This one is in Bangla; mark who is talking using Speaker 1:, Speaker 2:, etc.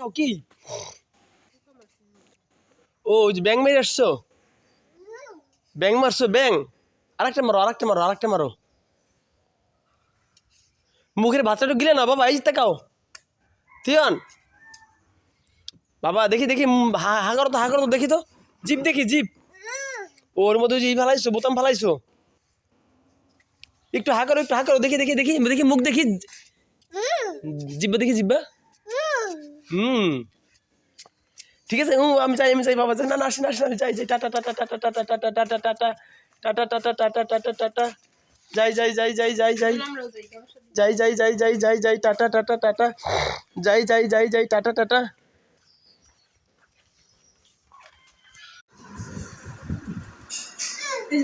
Speaker 1: তাকাও কি ও ওই যে ব্যাং মেরে আসছো ব্যাং মারছো ব্যাং আরেকটা মারো আরেকটা মারো আরেকটা মারো মুখের ভাতটা গিলে না বাবা এই যে তাকাও থিয়ন বাবা দেখি দেখি হা করো তো হা করো তো দেখি তো জিপ দেখি জিপ ওর মধ্যে যে ফালাইছো বোতাম ফালাইছো একটু হা করো দেখি দেখি দেখি দেখি মুখ দেখি জিব্বা দেখি জিব্বা হুম ঠিক আছে আমি চাই বাবা না না আসি না আসি আমি চাই যাই tata tata tata tata tata tata tata tata tata tata tata tata যাই যাই যাই যাই যাই যাই যাই যাই যাই যাই যাই যাই টাটা টাটা টাটা যাই যাই যাই যাই টাটা টাটা এই